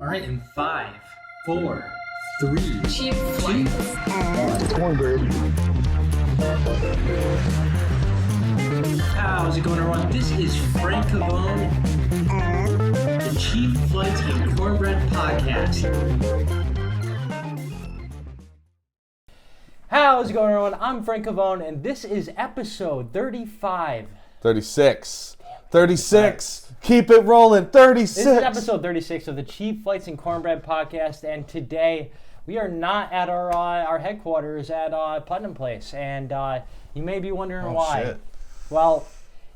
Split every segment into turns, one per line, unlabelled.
All right, in 5, 4, 3,
Cheap flights.
Cornbread.
How's it going, everyone? This is Frank Cavone, the Cheap Flights and Cornbread podcast.
How's it going, everyone? I'm Frank Cavone, and this is episode 35.
36. 36. Keep it rolling. 36.
This is episode 36 of the Cheap Flights and Cornbread podcast, and today we are not at our headquarters at Putnam Place, and you may be wondering why.
Shit.
Well,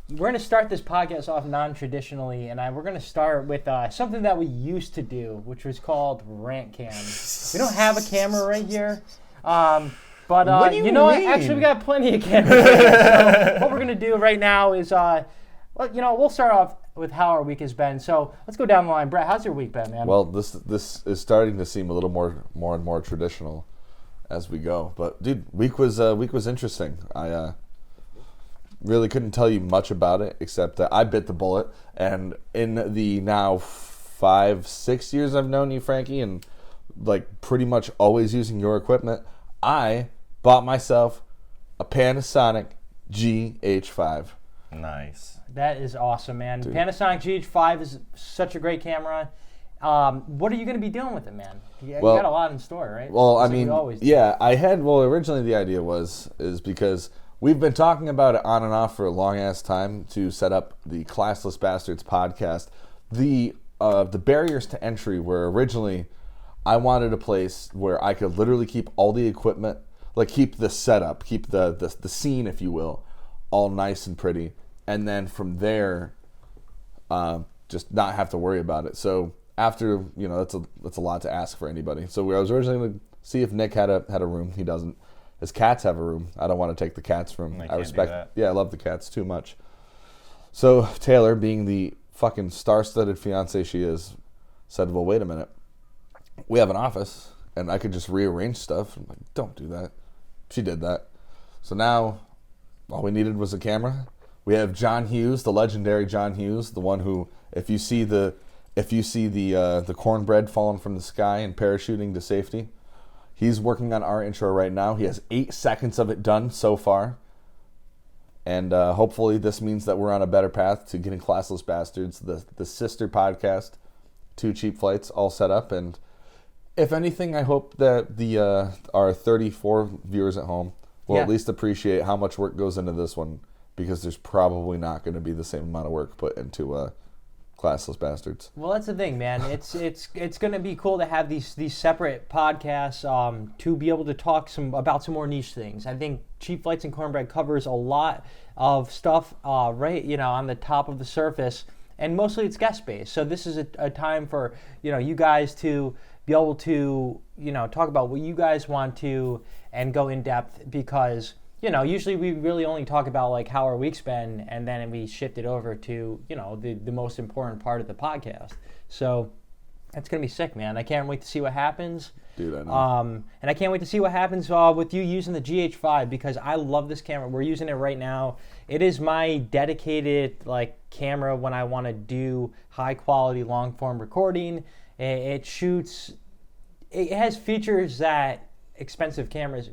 we're going to start this podcast off non-traditionally, and we're going to start with something that we used to do, which was called rant cams. We don't have a camera right here, but
What do you
know what?
mean?
Actually, we got plenty of cameras right here. So what we're going to do right now is, we'll start off with how our week has been. So let's go down the line. Brett, how's your week been, man?
Well, this is starting to seem a little more and more traditional as we go. But dude, week was interesting. I really couldn't tell you much about it except that I bit the bullet. And in the now 5-6 years I've known you, Frankie, and like pretty much always using your equipment, I bought myself a Panasonic GH5.
Nice.
That is awesome, man.
Dude.
Panasonic GH5 is such a great camera. What are you going to be doing with it, man? You
Well-
got a lot in store, right?
Well, I
Just like
mean,
you always do.
yeah, originally the idea is because we've been talking about it on and off for a long ass time to set up the Classless Bastards podcast. The barriers to entry were originally, I wanted a place where I could literally keep all the equipment, like keep the setup, keep the scene, if you will, all nice and pretty, and then from there, just not have to worry about it. So after, that's a lot to ask for anybody. So I was originally going to see if Nick had a room. He doesn't. His cats have a room. I don't want to take the cats' room.
I
I
can't
respect.
do that.
Yeah, I love the cats too much. So Taylor, being the fucking star-studded fiance she is, said, "Well, wait a minute. We have an office, and I could just rearrange stuff." I'm like, "Don't do that." She did that. So now, all we needed was a camera. We have John Hughes, the legendary John Hughes, the one who, if you see the cornbread falling from the sky and parachuting to safety, he's working on our intro right now. He has 8 seconds of it done so far. And hopefully this means that we're on a better path to getting Classless Bastards, the sister podcast, 2 Cheap Flights, all set up. And if anything, I hope that our 34 viewers at home will at least appreciate how much work goes into this one, because there's probably not going to be the same amount of work put into Classless Bastards.
Well, that's the thing, man. It's going to be cool to have these separate podcasts to be able to talk about some more niche things. I think Cheap Flights and Cornbread covers a lot of stuff right, on the top of the surface, and mostly it's guest based. So this is a time for you guys to be able to talk about what you guys want to and go in depth, because usually we really only talk about like how our week's been, and then we shift it over to the most important part of the podcast. So that's gonna be sick, man. I can't wait to see what happens.
Dude, I know.
And I can't wait to see what happens with you using the GH5, because I love this camera. We're using it right now. It is my dedicated camera when I want to do high quality long form recording. It shoots. It has features that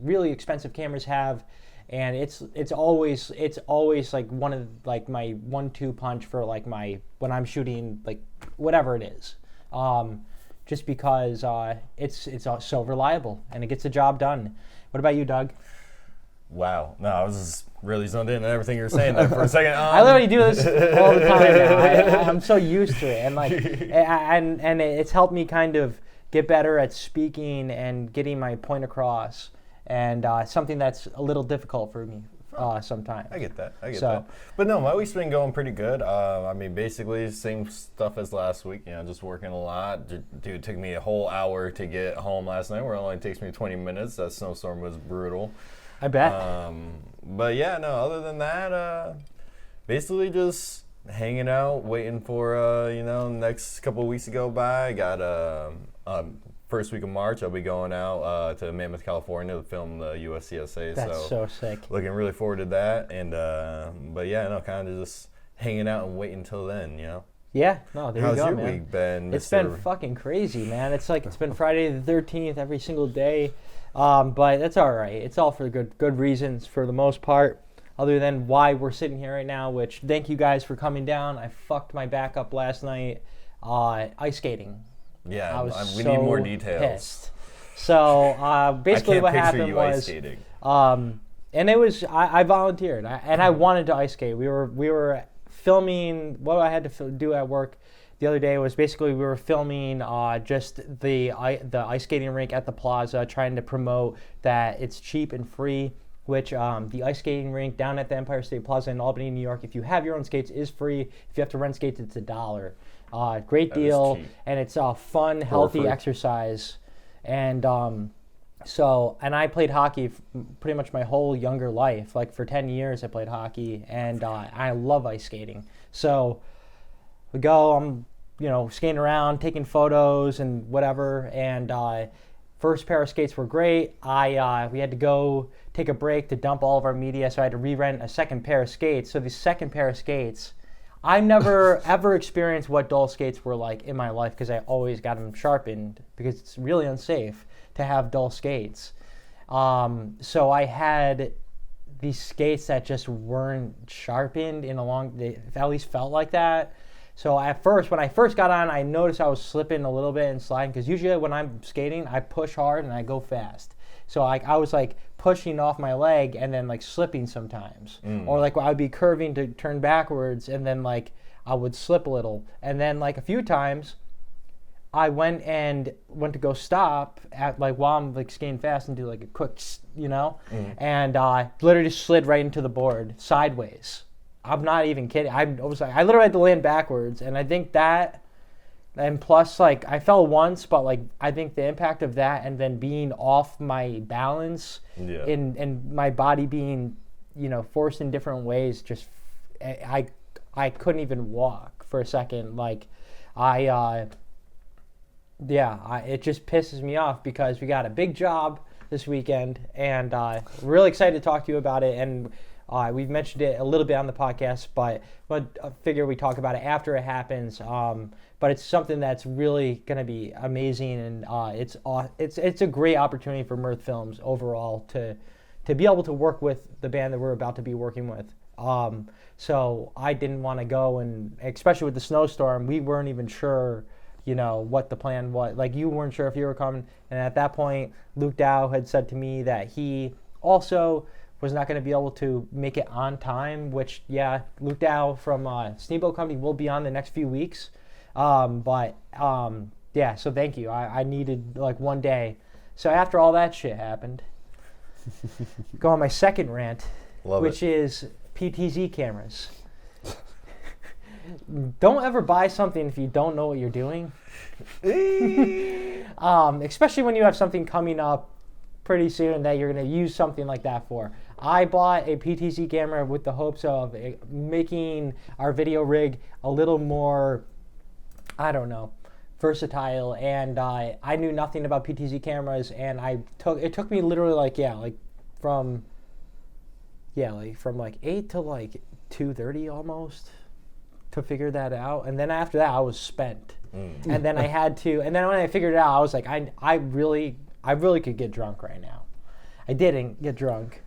really expensive cameras have. And it's always like one of my 1-2 punch for when I'm shooting whatever it is, just because it's so reliable and it gets the job done. What about you, Doug?
Wow. No, I was just really zoned in on everything you were saying there for a second.
I literally do this all the time now. I'm so used to it, and it's helped me kind of get better at speaking and getting my point across. And something that's a little difficult for me sometimes.
I get that. That. But no, my week's been going pretty good. I mean, basically same stuff as last week. Just working a lot. Dude, it took me a whole hour to get home last night, where it only takes me 20 minutes. That snowstorm was brutal.
I bet.
But yeah, no, other than that, basically just hanging out, waiting for, next couple of weeks to go by. I got first week of March, I'll be going out to Mammoth, California to film the USCSA.
That's so sick.
Looking really forward to that. And but yeah, no, kind of just hanging out and waiting until then,
Yeah, no, there
How's
you go,
your
man.
week been,
It's
Mr.
been fucking crazy, man. It's like it's been Friday the 13th every single day, but that's all right. It's all for good reasons for the most part, other than why we're sitting here right now. Which thank you guys for coming down. I fucked my back up last night, ice skating.
Yeah,
I was
we
so
need more details.
pissed. So basically, what
picture
happened
you
was,
ice skating.
and it was I volunteered, and I wanted to ice skate. We were filming. What I had to do at work the other day was basically we were filming just the ice skating rink at the plaza, trying to promote that it's cheap and free. Which the ice skating rink down at the Empire State Plaza in Albany, New York, if you have your own skates, is free. If you have to rent skates, it's $1. Great deal, and it's a fun, healthy
Perfect.
exercise. And and I played hockey pretty much my whole younger life. Like for 10 years, I played hockey, and I love ice skating. So we go, I'm skating around, taking photos and whatever. And first pair of skates were great. We had to go take a break to dump all of our media, so I had to re-rent a second pair of skates. So the second pair of skates, I never ever experienced what dull skates were like in my life because I always got them sharpened because it's really unsafe to have dull skates. So I had these skates that just weren't sharpened they at least felt like that. So at first, when I first got on, I noticed I was slipping a little bit and sliding because usually when I'm skating, I push hard and I go fast. So I was like pushing off my leg and then like slipping sometimes. Or like I would be curving to turn backwards and then like I would slip a little. And then like a few times I went to go stop at like while I'm like skating fast and do like a quick, and literally just slid right into the board sideways. I'm not even kidding. I literally had to land backwards, and I think that, and plus like I fell once, but like I think the impact of that and then being off my balance, and my body being, forced in different ways, just I couldn't even walk for a second. Like it just pisses me off because we got a big job this weekend, and really excited to talk to you about it. And we've mentioned it a little bit on the podcast, but I figure we talk about it after it happens. But it's something that's really going to be amazing, and it's a great opportunity for Mirth Films overall to be able to work with the band that we're about to be working with. So I didn't want to go, and especially with the snowstorm, we weren't even sure, what the plan was. Like you weren't sure if you were coming, and at that point, Luke Dow had said to me that he also was not going to be able to make it on time, which, Luke Dow from Steamboat Company will be on the next few weeks. So thank you. I needed like one day. So after all that shit happened, go on my second rant, which is PTZ cameras. Don't ever buy something if you don't know what you're doing. Especially when you have something coming up pretty soon that you're going to use something like that for. I bought a PTZ camera with the hopes of making our video rig a little more, versatile. And I knew nothing about PTZ cameras, and it took me literally from 8 to 2:30 almost to figure that out. And then after that, I was spent. And then and then when I figured it out, I was like, I really could get drunk right now. I didn't get drunk.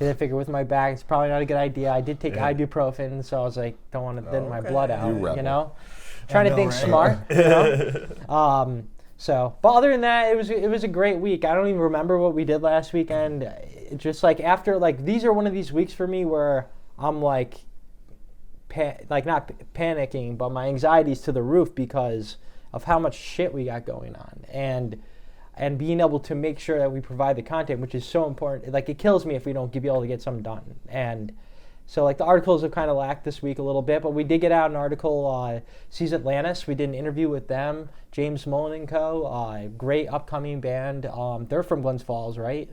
I figured with my back, it's probably not a good idea. I did take ibuprofen, so I was like, don't want to thin my blood out, Trying to think smart, but other than that, it was a great week. I don't even remember what we did last weekend. It just like after these are one of these weeks for me where I'm like not panicking, but my anxiety's to the roof because of how much shit we got going on, and being able to make sure that we provide the content, which is so important. Like, it kills me if we don't be able to get something done. And so, the articles have kind of lacked this week a little bit, but we did get out an article, Seas Atlantis. We did an interview with them, James Mullen & Co., great upcoming band. They're from Glens Falls, right?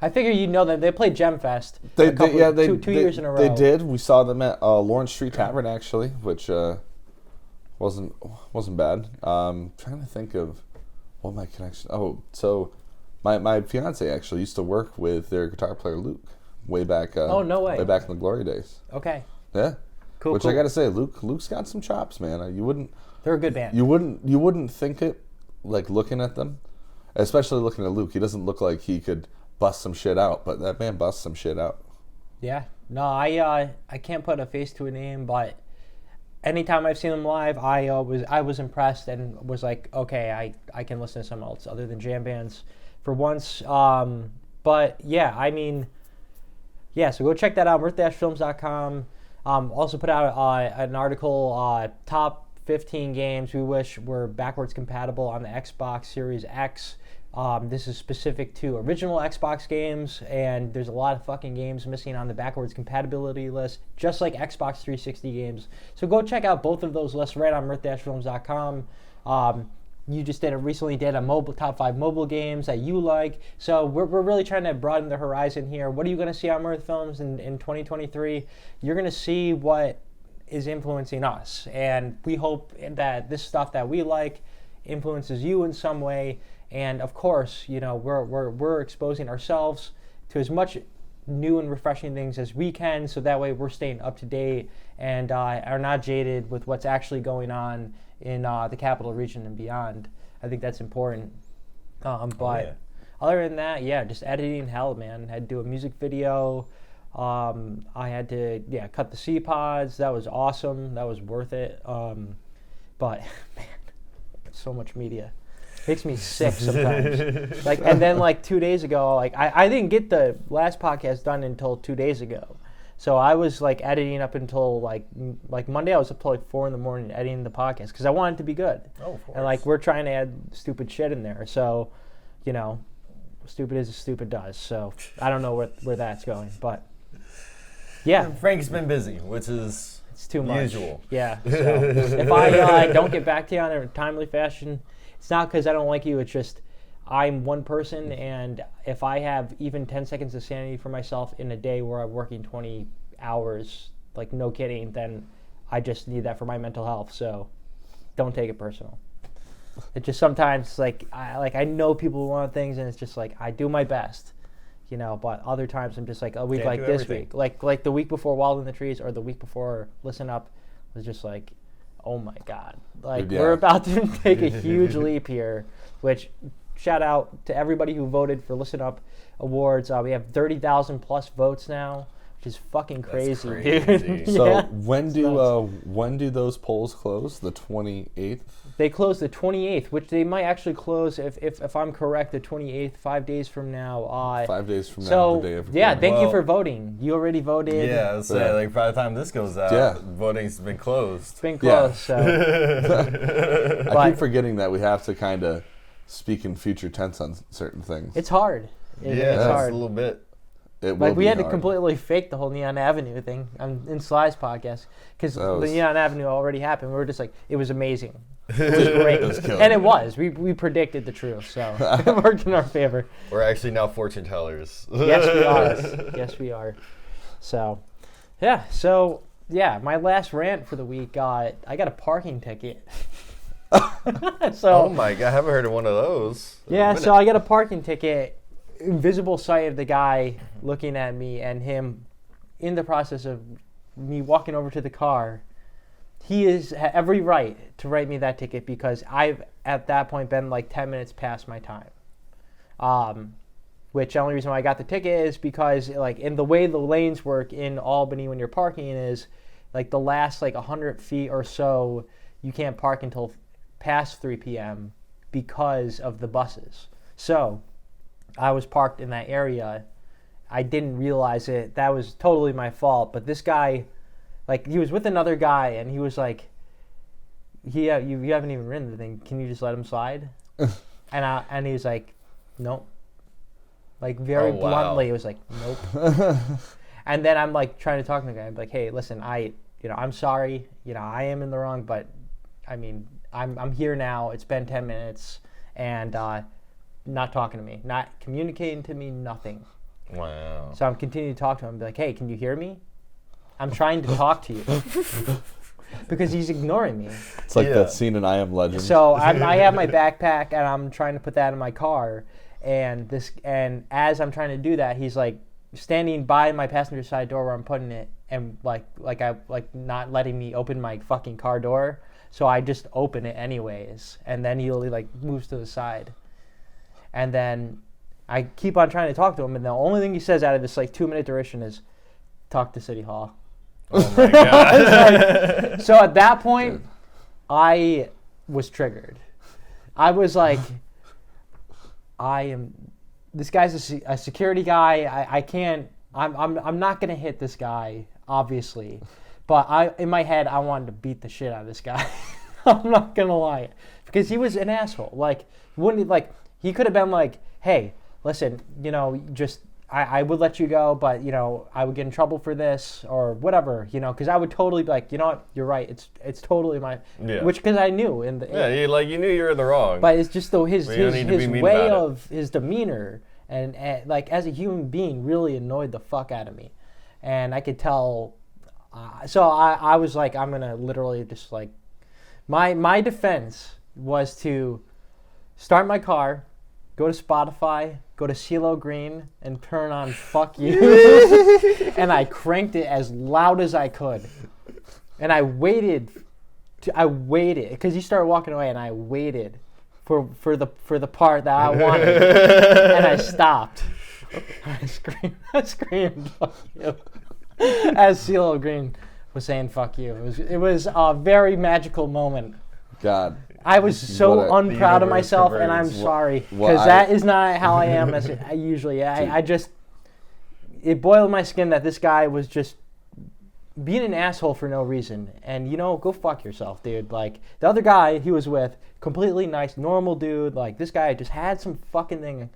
I figure you know them. They played Gem Fest 2 years in a row.
They did. We saw them at Lawrence Street Tavern, actually, which wasn't bad. Trying to think of what my connection. Oh, so my fiance actually used to work with their guitar player Luke way back.
Oh, no way.
Way back in the glory days.
Okay.
Yeah.
Cool.
Which I gotta say, Luke's got some chops, man. You wouldn't.
They're a good band.
You wouldn't think it, like looking at them, especially looking at Luke. He doesn't look like he could bust some shit out, but that man busts some shit out.
Yeah. No, I can't put a face to a name, but anytime I've seen them live, I was impressed and was like, okay, I can listen to something else other than jam bands for once. But yeah, I mean, yeah. So go check that out. Mirth-Films.com. Also put out an article, top 15 games we wish were backwards compatible on the Xbox Series X. This is specific to original Xbox games, and there's a lot of fucking games missing on the backwards compatibility list, just like Xbox 360 games. So go check out both of those lists right on Mirth-Films.com. You just recently did a mobile top 5 mobile games that you like. So we're really trying to broaden the horizon here. What are you going to see on Mirth Films in 2023? You're going to see what is influencing us, and we hope that this stuff that we like influences you in some way. And of course, you know, we're exposing ourselves to as much new and refreshing things as we can, so that way we're staying up to date and are not jaded with what's actually going on in the capital region and beyond. I think that's important. But other than that, yeah, just editing hell, man. I had to do a music video. I had to cut the C-pods. That was awesome. That was worth it. But man, so much media. Makes me sick sometimes. And then 2 days ago, I didn't get the last podcast done until 2 days ago. So I was editing up until like Monday. I was up till 4 a.m. editing the podcast because I wanted it to be good.
Oh, of course.
And we're trying to add stupid shit in there. So, you know, stupid is as stupid does. So I don't know where that's going, but yeah.
Frank's been busy, which is
it's too much.
Usual.
Yeah. So if I don't get back to you on a timely fashion, it's not because I don't like you. It's just I'm one person, and if I have even 10 seconds of sanity for myself in a day where I'm working 20 hours, no kidding, then I just need that for my mental health. So don't take it personal. It just sometimes I know people want things, and it's just I do my best, you know. But other times I'm just a week like this week, like the week before Wild in the Trees or the week before Listen Up was just oh my God, we're about to take a huge leap here. Which shout out to everybody who voted for Listen Up Awards. We have 30,000 plus votes now, which is fucking crazy, dude.
So
yeah.
when do those polls close? The 28th?
They close the 28th, which they might actually close if I'm correct, the 28th, 5 days from now.
5 days from now.
So
the day of
thank you for voting. You already voted.
Yeah, let's say by the time this goes out, voting's been closed.
It's been closed. So
I keep forgetting that we have to kind of speak in future tense on certain things.
It's hard.
It's hard. A little bit.
We had to completely fake the whole Neon Avenue thing in Sly's podcast because the Neon Avenue already happened. We were just it was amazing. It was great. And it was. We predicted the truth, so it worked in our favor.
We're actually now fortune tellers.
Yes, we are. Yes, we are. So, yeah. So, yeah, my last rant for the week, I got a parking ticket.
Oh my God, I haven't heard of one of those.
Yeah, so I got a parking ticket. Invisible sight of the guy looking at me and him in the process of me walking over to the car. He has every right to write me that ticket because I've at that point been 10 minutes past my time. Which the only reason why I got the ticket is because in the way the lanes work in Albany when you're parking is the last 100 feet or so you can't park until past 3 p.m. because of the buses. So I was parked in that area. I didn't realize it. That was totally my fault. But this guy, he was with another guy, and he was you haven't even written the thing. Can you just let him slide? and he was nope. Very bluntly, it was nope. And then I'm trying to talk to the guy. I'm hey, listen, I'm sorry. I am in the wrong, but I mean, I'm here now. It's been 10 minutes, and not talking to me, not communicating to me, nothing.
Wow.
So I'm continuing to talk to him, be hey, can you hear me? I'm trying to talk to you. Because he's ignoring me.
It's that scene in I Am Legend.
So I have my backpack, and I'm trying to put that in my car, and as I'm trying to do that, he's standing by my passenger side door where I'm putting it, and not letting me open my fucking car door. So I just open it anyways, and then he like moves to the side, and then I keep on trying to talk to him, and the only thing he says out of this like 2-minute duration is, "Talk to City Hall."
Oh my god.
So at that point, I was triggered. I was like, this guy's a security guy. I can't. I'm not gonna hit this guy, obviously, but in my head I wanted to beat the shit out of this guy. I'm not gonna lie, because he was an asshole. Like, he could have been like, "Hey, listen, I would let you go, but I would get in trouble for this or whatever, because I would totally be like, you know what, you're right. It's totally my because I knew you
knew you were in the wrong.
But it's just his way of his demeanor and like as a human being really annoyed the fuck out of me, and I could tell. So I was like, I'm gonna literally just like my defense was to start my car, go to Spotify, go to CeeLo Green, and turn on "Fuck You," and I cranked it as loud as I could, and I waited because he started walking away, and I waited for the part that I wanted, and I stopped. I screamed "Fuck you" as CeeLo Green was saying "Fuck you." It was a very magical moment.
God.
I was so unproud of myself, and I'm sorry, because that is not how I am as I usually. I just, it boiled my skin that this guy was just being an asshole for no reason. And go fuck yourself, dude. Like, the other guy he was with, completely nice, normal dude. Like, this guy just had some fucking thing,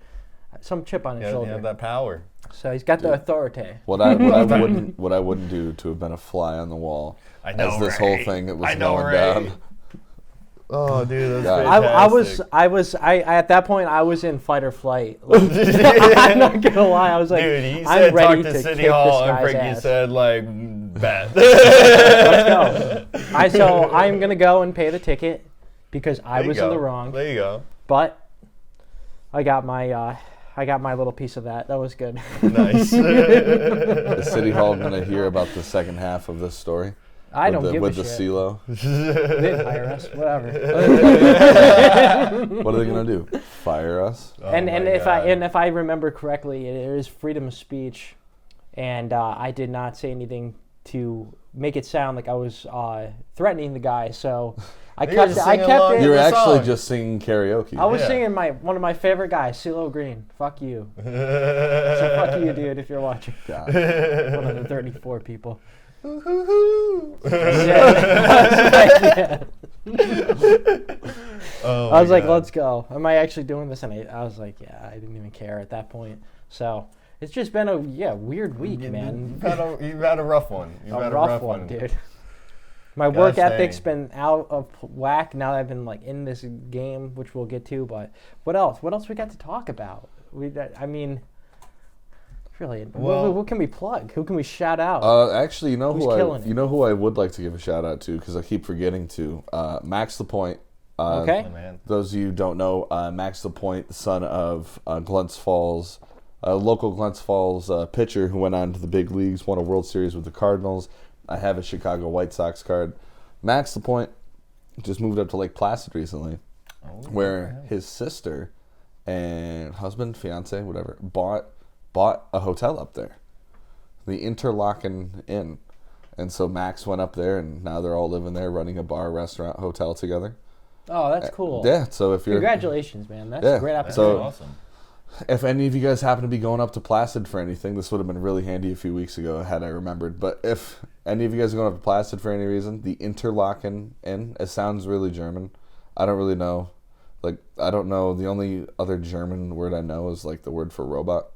some chip on his shoulder.
He had that power.
So he's got the authority.
What I wouldn't do to have been a fly on the wall as this whole thing was going down.
Oh, dude, that's fantastic.
I at that point I was in fight or flight. Like, I'm not gonna lie, I was like,
dude, he
I'm
said
ready
talk to
to
City
kick
Hall,
this
and
guy's
Frankie
ass.
said like, bet.
Let's go. I'm gonna go and pay the ticket because I was in the wrong.
There you go.
But I got my little piece of that. That was good.
Nice.
Is City Hall gonna hear about the second half of this story?
I don't give a
with
shit.
the CeeLo.
They fire us, whatever.
What are they gonna do? Fire us?
Oh
and
my
if I remember correctly, there is freedom of speech, and I did not say anything to make it sound like I was threatening the guy. So I kept it.
You were actually just singing karaoke.
I was singing one of my favorite guys, CeeLo Green. Fuck you. So fuck you, dude, if you're watching.
God.
One of the 34 people.
Yeah.
I was like, let's go. Am I actually doing this? And I was like, yeah, I didn't even care at that point. So it's just been a weird week, man.
You've had a rough one. You've had a rough one,
dude. My work ethic's been out of whack now that I've been like in this game, which we'll get to. But what else? What else we got to talk about? Really, what can we plug? Who can we shout out?
Actually, you know who I would like to give a shout out to, because I keep forgetting to. Max the Point.
Okay.
Oh, man.
Those of you who don't know, Max the Point, the son of Glens Falls, local Glens Falls pitcher who went on to the big leagues, won a World Series with the Cardinals. I have a Chicago White Sox card. Max the Point just moved up to Lake Placid recently, where his sister and husband, fiance, whatever, bought a hotel up there, the Interlaken Inn. And so Max went up there, and now they're all living there, running a bar, restaurant, hotel together.
Oh, that's cool.
Yeah, so if you're...
Congratulations, man. That's a great opportunity.
So,
awesome.
If any of you guys happen to be going up to Placid for anything, this would have been really handy a few weeks ago had I remembered. But if any of you guys are going up to Placid for any reason, the Interlaken Inn, it sounds really German. I don't really know. Like, I don't know. The only other German word I know is, like, the word for robot.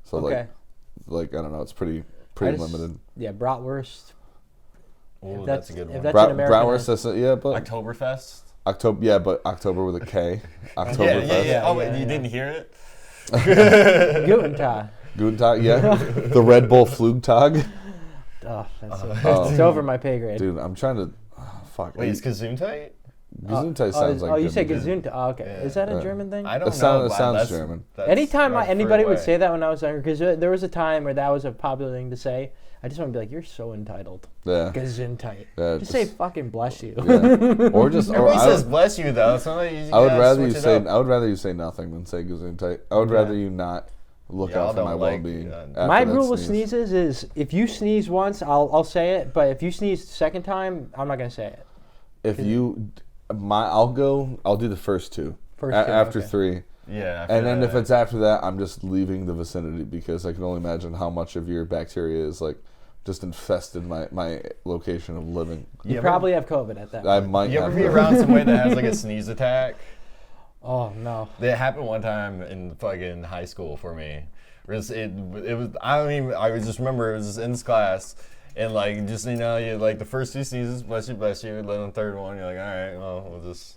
So, like I don't know. It's pretty limited.
Yeah, bratwurst.
Oh, that's a good one.
If that's an American
Bratwurst, but...
Oktoberfest?
But October with a K. Oktoberfest.
Yeah. Oh, you didn't hear it?
Guten Tag.
Guten Tag, yeah. The Red Bull Flugtag.
Oh, it's over my pay grade.
Dude, I'm trying to... fuck.
Wait, is Gesundheit?
Gesundheit sounds like...
Oh, you say
good.
Gesundheit. Oh, okay.
Yeah.
Is that a German thing?
I don't
know.
It
sounds German.
Anytime anybody would say that when I was younger, because there was a time where that was a popular thing to say, I just want to be like, you're so entitled.
Yeah.
Gesundheit.
Yeah,
just say fucking bless you.
Yeah. Or just.
Everybody says bless you though. Somebody
I would rather you say. I would rather you say nothing than say Gesundheit. I would
Yeah.
rather you not look out for my well-being.
My rule with sneezes is if you sneeze once, I'll say it. But if you sneeze the second time, I'm not gonna say it.
If you, I'll do the first two. After
okay.
3.
Yeah.
And then if it's after that, I'm just leaving the vicinity because I can only imagine how much of your bacteria is like just infested my location of living.
You probably have COVID at that
I
point.
might.
You ever be around somebody that has like a sneeze attack?
Oh no.
It happened one time in fucking high school for me. It was I just remember it was in this class and like just you like the first 2 sneezes, bless you, then the third one you're like, all right, well we'll just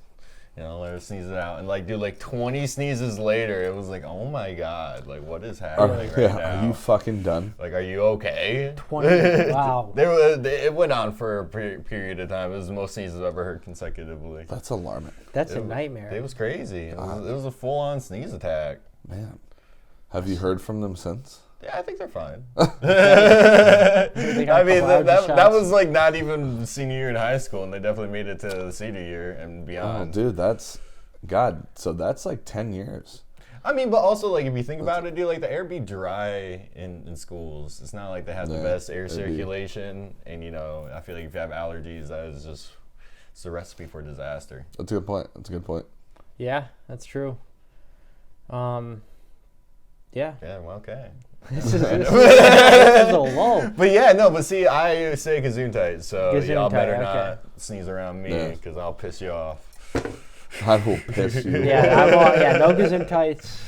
let her sneeze it out. And like dude, like 20 sneezes later, it was like, oh my god, like what is happening right now?
Are you fucking done?
Like, are you okay?
20. Wow.
It went on for a period of time. It was the most sneezes I've ever heard consecutively.
That's alarming.
That's a nightmare.
It was crazy. It was a full-on sneeze attack.
Man, have you heard from them since?
Yeah, I think they're fine.
They got
I
a
mean,
couple allergy
that
shots.
was like not even senior year in high school, and they definitely made it to the senior year and
Oh,
beyond.
dude, that's God. So that's like 10 years.
I mean, but also like if you think about it, dude, like the air be dry in schools. It's not like they have the best air circulation, and I feel like if you have allergies, that is just it's a recipe for disaster.
That's a good point.
Yeah, that's true. Yeah.
Yeah, well, okay.
This is a lull.
But yeah, no, but see, I say Gesundheit, so y'all
Gesundheit,
better
okay.
not sneeze around me, because
Yeah.
I'll piss you off.
I will piss you.
Yeah, no Gesundheits.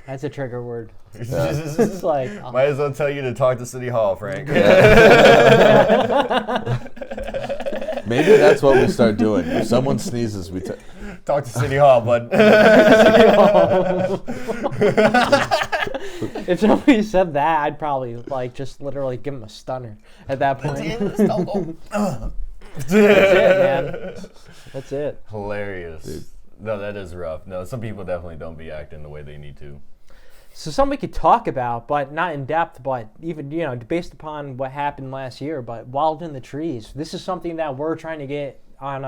That's a trigger word. It's like
Might as well tell you to talk to City Hall, Frank.
Maybe that's what we start doing. If someone sneezes, we
Talk to City Hall, bud.
if somebody said that, I'd probably like just literally give him a stunner at that point. That's it, man. That's it.
Hilarious.
Dude.
No, that is rough. No, some people definitely don't be acting the way they need to.
So something we could talk about, but not in depth, but even, based upon what happened last year, but Wild in the Trees. This is something that we're trying to get on,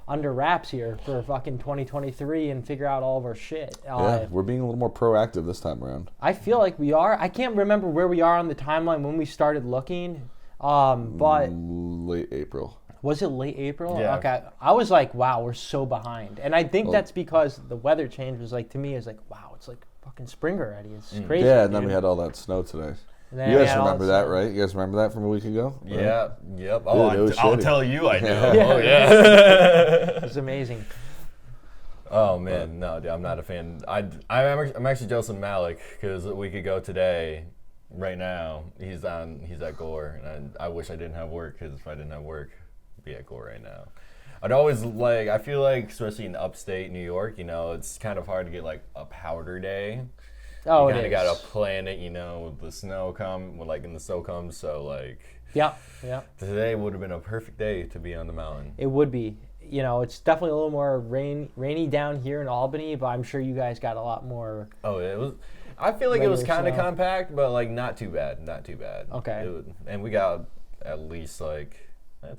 under wraps here for fucking 2023 and figure out all of our shit.
Yeah, we're being a little more proactive this time around.
I feel like we are. I can't remember where we are on the timeline when we started looking, but...
Late April.
Was it late April?
Yeah.
Okay. I was like, wow, we're so behind. And I think that's because the weather change was like, to me, it's like, wow, it's like fucking spring already. It's crazy.
Yeah, and then
dude.
we had all that snow today.
And then
You
we
guys
had all
remember
this
that,
stuff.
right? You guys remember that from a week ago?
Yeah, yep.
Dude, it was
I'll
shitty.
tell you I do.
Yeah.
Oh, yeah.
It was amazing.
Oh, man. No, dude, I'm not a fan. I'm actually jealous of Malik because a week ago today, right now, he's at Gore. And I wish I didn't have work because if I didn't have work, I'd be at Gore right now. I feel like, especially in upstate New York, it's kind of hard to get like a powder day.
Oh,
You kind
it
of
is.
got to plan it, with the snow when the snow comes. So like
Yeah.
today would have been a perfect day to be on the mountain.
It would be. It's definitely a little more rainy down here in Albany, but I'm sure you guys got a lot more.
Oh, it was. I feel like it was
Regular
kind of
snow.
compact, but like not too bad.
Okay.
And we got at least I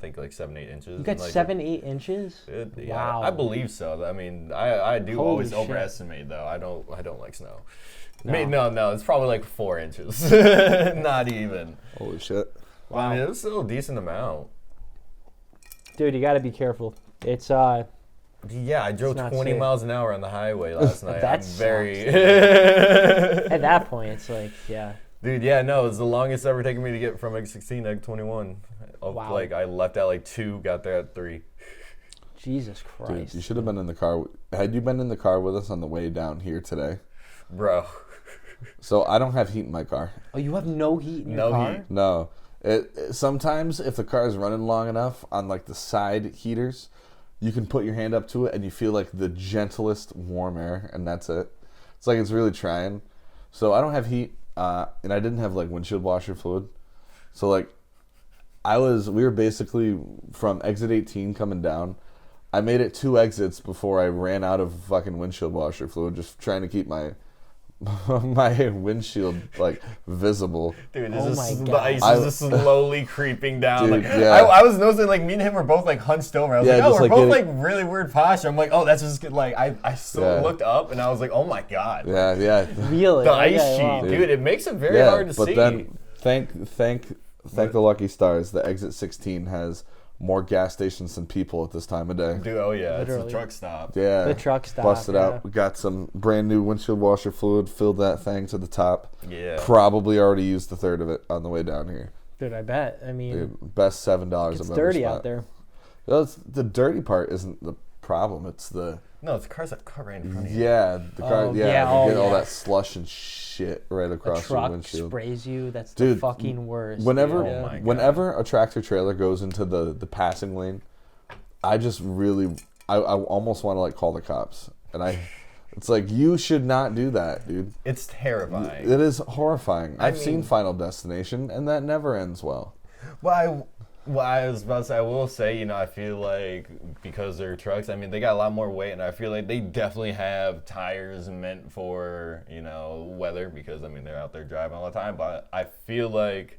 think 7-8 inches.
You got
and,
7-8 inches?
Yeah,
Wow.
I believe so. I mean, I do
Holy
always
shit.
overestimate though. I don't like snow.
No.
No, it's probably like 4 inches. Not even.
Holy shit.
Well, I mean, it was still a decent amount.
Dude, you got to be careful. It's
Yeah, I drove
not
20
safe.
miles an hour on the highway last night.
That
I'm very.
at that point, it's like, yeah.
Dude, yeah, no, it's the longest ever taken me to get from exit 16 to exit 21.
Wow.
Like, I left at 2, got there at 3.
Jesus
Dude,
Christ.
you should have been in the car. Had you been in the car with us on the way down here today?
Bro.
So I don't have heat in my car.
Oh, you have no heat in your
No
car?
heat.
No. Sometimes if the car is running long enough on like the side heaters, you can put your hand up to it and you feel like the gentlest warm air, and that's it. It's like it's really trying. So I don't have heat, and I didn't have like windshield washer fluid. So like we were basically from exit 18 coming down. I made it 2 exits before I ran out of fucking windshield washer fluid, just trying to keep my my windshield like visible.
Dude,
Oh my
the
God.
ice is just slowly creeping down.
Dude,
like
yeah.
I was noticing, like me and him were both like hunched over. I was
Yeah,
like, oh,
just,
we're
like,
both
getting-
like really weird posture. I'm like, oh, that's just good. Like I still
Yeah.
looked up and I was like, oh my God.
Yeah.
Really?
The ice
Okay,
sheet,
wow.
dude, it makes it very
Yeah,
hard to
but
see.
then thank the lucky stars. The exit 16 has more gas stations than people at this time of day.
Dude, oh yeah, it's
Literally.
the truck stop.
Yeah,
The truck stop,
busted
yeah.
out. We got some brand new windshield washer fluid. Filled that thing to the top.
Yeah.
Probably already used a third of it on the way down here.
Dude, I bet. I mean,
Dude, best $7
it's
I've ever
dirty
spent.
out there.
Well, the dirty part isn't the problem. It's the
No, it's cars that car right in front of you.
yeah, the car.
Oh,
Yeah,
yeah,
you get
oh,
all
yeah.
that slush and shit right
A
across your
truck
windshield.
sprays you. That's
Dude,
the fucking worst.
Whenever,
dude.
Oh my God.
whenever a tractor trailer goes into the passing lane, I just really, I almost want to like call the cops, and it's like you should not do that, dude.
It's terrifying.
It is horrifying. I've
mean-
seen Final Destination, and that never ends well.
Well, I was about to say, I will say, I feel like because they're trucks, I mean, they got a lot more weight, and I feel like they definitely have tires meant for, weather, because, I mean, they're out there driving all the time, but I feel like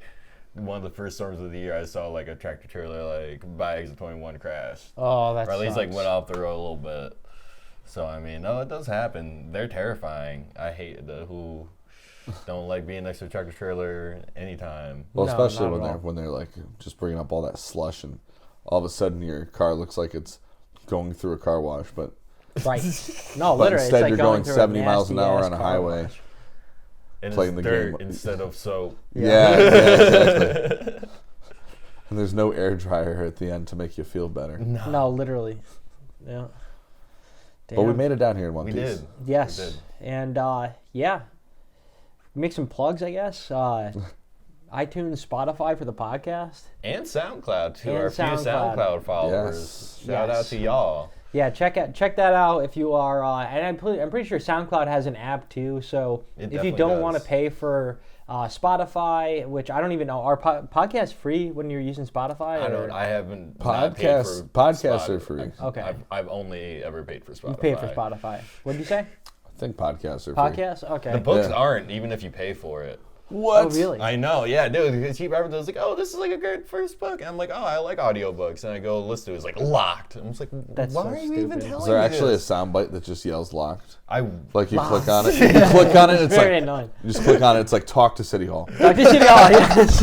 one of the first storms of the year, I saw, like, a tractor trailer, like, by exit 21 crash.
Oh, that's
Or at least, like, went off the road a little bit. So, I mean, no, it does happen. They're terrifying. I hate who don't like being next to a tractor trailer anytime.
Well,
No,
especially
not
when
at
they're
all.
when they're like just bringing up all that slush, and all of a sudden your car looks like it's going through a car wash, but
Right. No,
But
literally.
instead
it's like
you're going
through a
70 miles an hour
nasty-ass
on a
car
highway.
wash.
And
Playing
it's
the
dirt
game.
instead of soap.
yeah, exactly. And there's no air dryer at the end to make you feel better.
No, literally. Yeah.
But we
Damn.
made it down here in one
We
piece.
did.
Yes.
We did.
And yeah. Make some plugs, I guess. iTunes, Spotify for the podcast.
And SoundCloud to
And
our few
SoundCloud.
SoundCloud followers.
Yes.
Shout out
Yes.
to y'all.
Yeah, check that out if you are. And I'm pretty sure SoundCloud has an app too. So
It
if you
definitely
don't
does.
want to pay for Spotify, which I don't even know, are podcasts free when you're using Spotify?
I haven't not paid
Podcasts-
for
podcasts
Spotify.
are free.
Okay.
I've only ever paid for Spotify.
You pay for Spotify. What did you say?
I think podcasts are free.
Podcasts? Okay.
The books
Yeah.
aren't, even if you pay for it.
What?
Oh, really?
I know, yeah, dude. Because Cheap Average was like, oh, this is like a great first book. And I'm like, oh, I like audiobooks. And I go listen to it. It's like locked. I'm just like,
That's
why
so
are you even
stupid.
telling
Is there
me
actually a
this?
soundbite that just yells locked?
I
Like you click on it, you click on it, it's
Very
like
annoying.
you just click on it, it's like talk to City Hall.
Dr. City Hall, yes.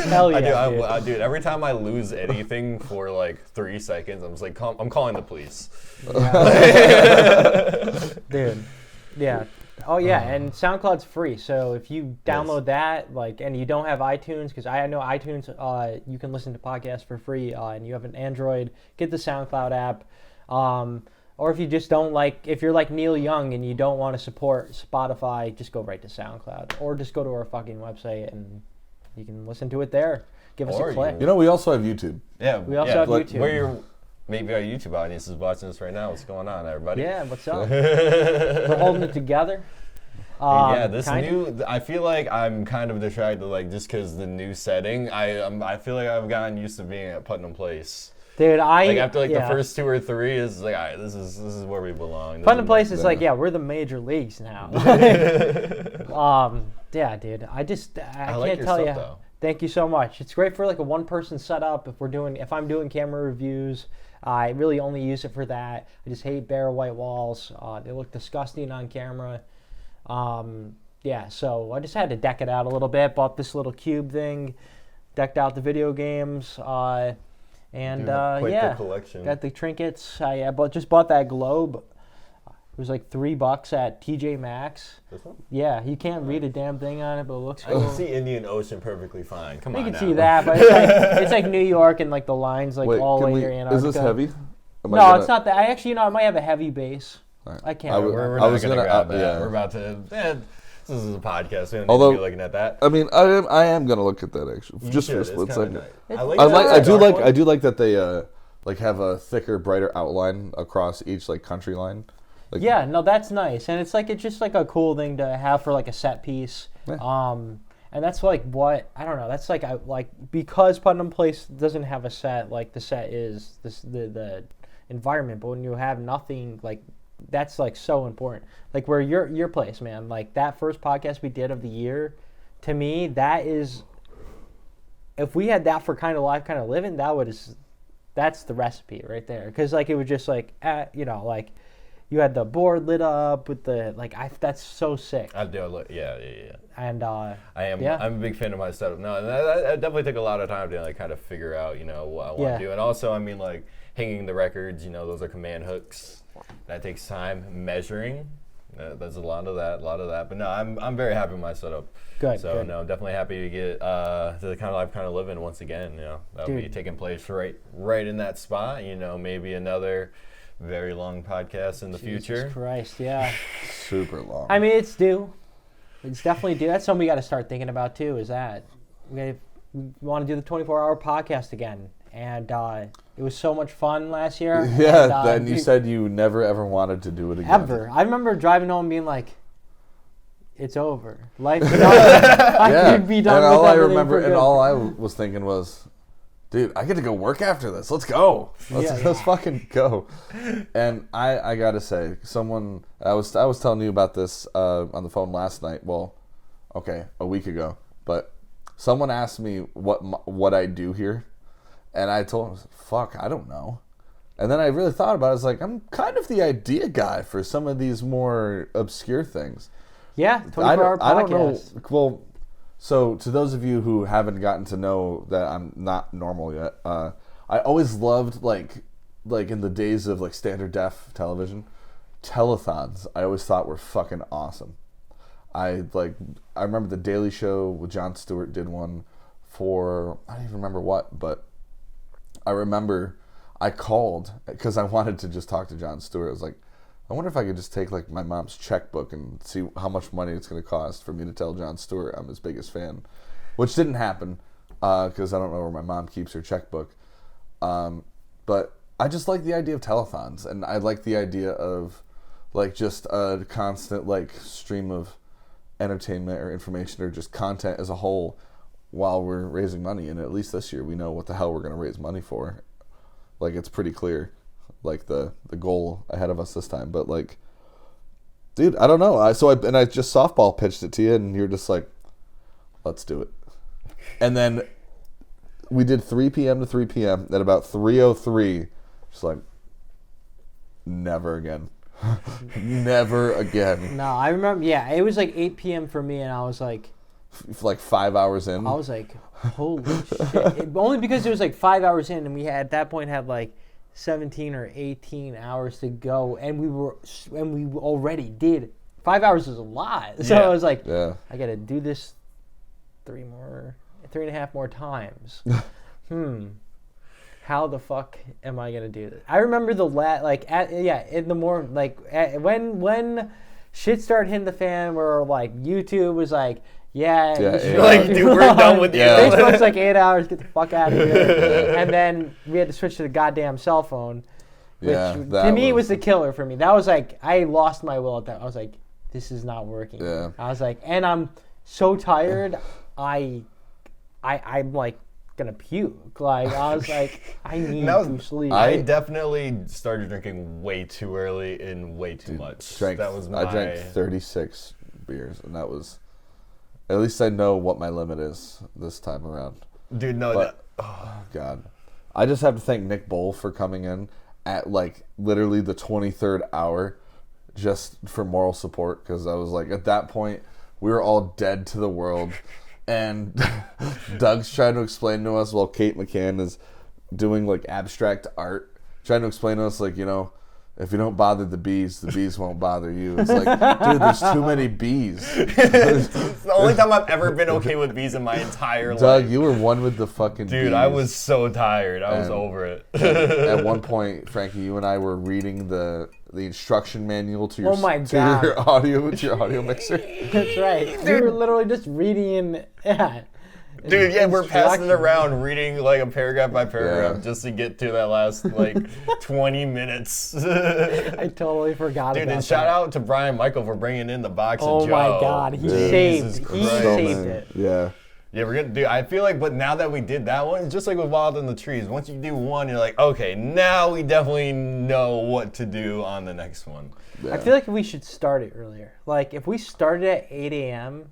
Hell yeah.
dude. Dude, every time I lose anything for like 3 seconds, I'm just like, I'm calling the police.
Dude. Yeah. Oh yeah, and SoundCloud's free. So if you download that, like, and you don't have iTunes, because I know iTunes, you can listen to podcasts for free, and you have an Android, get the SoundCloud app. Or if you just don't like, if you're like Neil Young and you don't want to support Spotify, just go right to SoundCloud, or just go to our fucking website and you can listen to it there. Give us
Or
a click.
You know, we also have YouTube.
Yeah,
We also have
like,
YouTube.
Maybe our YouTube audience is watching this right now. What's going on, everybody?
Yeah, what's up? We're holding it together.
Yeah, this
kinda.
new. I feel like I'm kind of distracted, like just because the new setting. I feel like I've gotten used to being at Putnam Place.
Dude,
Like after like
yeah.
the first 2 or 3, is like, all right, this is where we belong. This
Putnam
is-
Place is like, yeah, we're the major leagues now. Yeah, dude. I
like
can't
your
tell
stuff,
you.
though.
Thank you so much. It's great for like a one-person setup. If I'm doing camera reviews, I really only use it for that. I just hate bare white walls. They look disgusting on camera. Yeah, so I just had to deck it out a little bit. Bought this little cube thing, decked out the video games, and
Dude, quite the
yeah,
collection.
got the trinkets. I just bought that globe. It was like $3 at TJ Maxx.
This one?
Yeah, you can't read a damn thing on it, but it looks
I
cool.
can see Indian Ocean perfectly fine. Come
You
on
can
now.
see that, but it's like New York and like the lines like
Wait,
all the
can
way
we,
near Antarctica.
is this heavy? Am I
No,
gonna-
it's not that. I actually, it might have a heavy base.
Alright.
I can't.
I would-
We're
I
not
was
gonna
gonna-
grab that.
yeah.
We're about to. This is a podcast. We don't
Although-
need to be looking at that.
I mean, I am gonna look at that actually,
You
just
should.
for a
It's
split
kinda
second.
nice.
I
that
do
dark
like
one.
I do like that they like have a thicker, brighter outline across each like country line. Like,
Yeah, no, that's nice, and it's just like a cool thing to have for like a set piece.
Yeah.
And that's like what I don't know. That's like because Putnam Place doesn't have a set. Like the set is the environment, but when you have nothing, like that's like so important. Like where your place, man. Like that first podcast we did of the year, to me, that is. If we had that for Kind of Life, Kind of Living, that's the recipe right there. Because like it was just like like you had the board lit up with the that's so sick.
I do. Yeah.
And
I'm a big fan of my setup. No, and I definitely took a lot of time to like kind of figure out what I want to do. And also, I mean, like hanging the records, those are command hooks. That takes time. Measuring, there's a lot of that. But no, I'm very happy with my setup.
Good.
So no, definitely happy to get to the Kind of Life, Kind of Living once again. That'll be taking place right in that spot. Maybe another very long podcast in the future.
Jesus Christ, yeah.
Super long.
I mean, it's due. It's definitely due. That's something we got to start thinking about too. Is that we want to do the 24-hour podcast again? And it was so much fun last year.
Yeah, and you said you never ever wanted to do it again.
Ever. I remember driving home being like, "It's over. Life could be done."
And
with
all I
everything
remember,
for
and
good.
all I was thinking was, dude, I get to go work after this. Let's go. Let's fucking go. And I gotta say, I was telling you about this on the phone last night. Well, okay, a week ago. But someone asked me what I do here, and I told him, "Fuck, I don't know." And then I really thought about it. I was like, I'm kind of the idea guy for some of these more obscure things.
Yeah, 24-hour podcast.
I don't know. Well. So, to those of you who haven't gotten to know that I'm not normal yet, I always loved, like in the days of, like, standard def television, telethons, I always thought were fucking awesome. I remember The Daily Show with Jon Stewart did one for, I don't even remember what, but I remember I called because I wanted to just talk to Jon Stewart. I was like, I wonder if I could just take like my mom's checkbook and see how much money it's going to cost for me to tell Jon Stewart I'm his biggest fan, which didn't happen because I don't know where my mom keeps her checkbook. But I just like the idea of telethons, and I like the idea of like just a constant like stream of entertainment or information or just content as a whole while we're raising money. And at least this year we know what the hell we're going to raise money for. Like it's pretty clear. Like the goal ahead of us this time, but like, dude, I don't know. I just softball pitched it to you, and you're just like, let's do it. And then we did 3 p.m. to 3 p.m. At about 3:03, just like, never again, never again.
No, I remember. Yeah, it was like 8 p.m. for me, and I was like,
like 5 hours in.
I was like, holy shit! Only because it was like 5 hours in, and we had at that point had like 17 or 18 hours to go, and we already did 5 hours is a lot. So I was like, I gotta do this 3.5 more times. How the fuck am I gonna do this? I remember when shit started hitting the fan, where like YouTube was like, like, dude, we're done with you. Facebook's like 8 hours, get the fuck out of here. And then we had to switch to the goddamn cell phone, which to me was the killer for me. That was like, I lost my will at that. I was like, this is not working.
Yeah.
I was like, and I'm so tired, I'm like gonna puke. Like, I was like, I need to sleep.
I definitely started drinking way too early and way too much.
I drank 36 beers, and that was... At least I know what my limit is this time around.
Dude, no.
But, oh, God. I just have to thank Nick Bowl for coming in at, like, literally the 23rd hour just for moral support. Because I was like, at that point, we were all dead to the world. And Doug's trying to explain to us while Kate McCann is doing, like, abstract art. Trying to explain to us, like, if you don't bother the bees won't bother you. It's like, dude, there's too many bees.
It's the only time I've ever been okay with bees in my entire life.
Doug, you were one with the fucking bees.
Dude, I was so tired. I was over it.
At one point, Frankie, you and I were reading the instruction manual to your audio mixer.
That's right. We were literally just reading
Dude, we're passing it around, reading like a paragraph by paragraph just to get to that last like 20 minutes.
I totally forgot about that.
Dude, and shout out to Brian Michael for bringing in the box of Joe.
Oh my God, he saved it.
Yeah.
Yeah, we're gonna do. I feel like, but now that we did that one, it's just like with Wild in the Trees. Once you do one, you're like, okay, now we definitely know what to do on the next one.
Yeah.
I feel like we should start it earlier. Like if we started at 8 a.m.,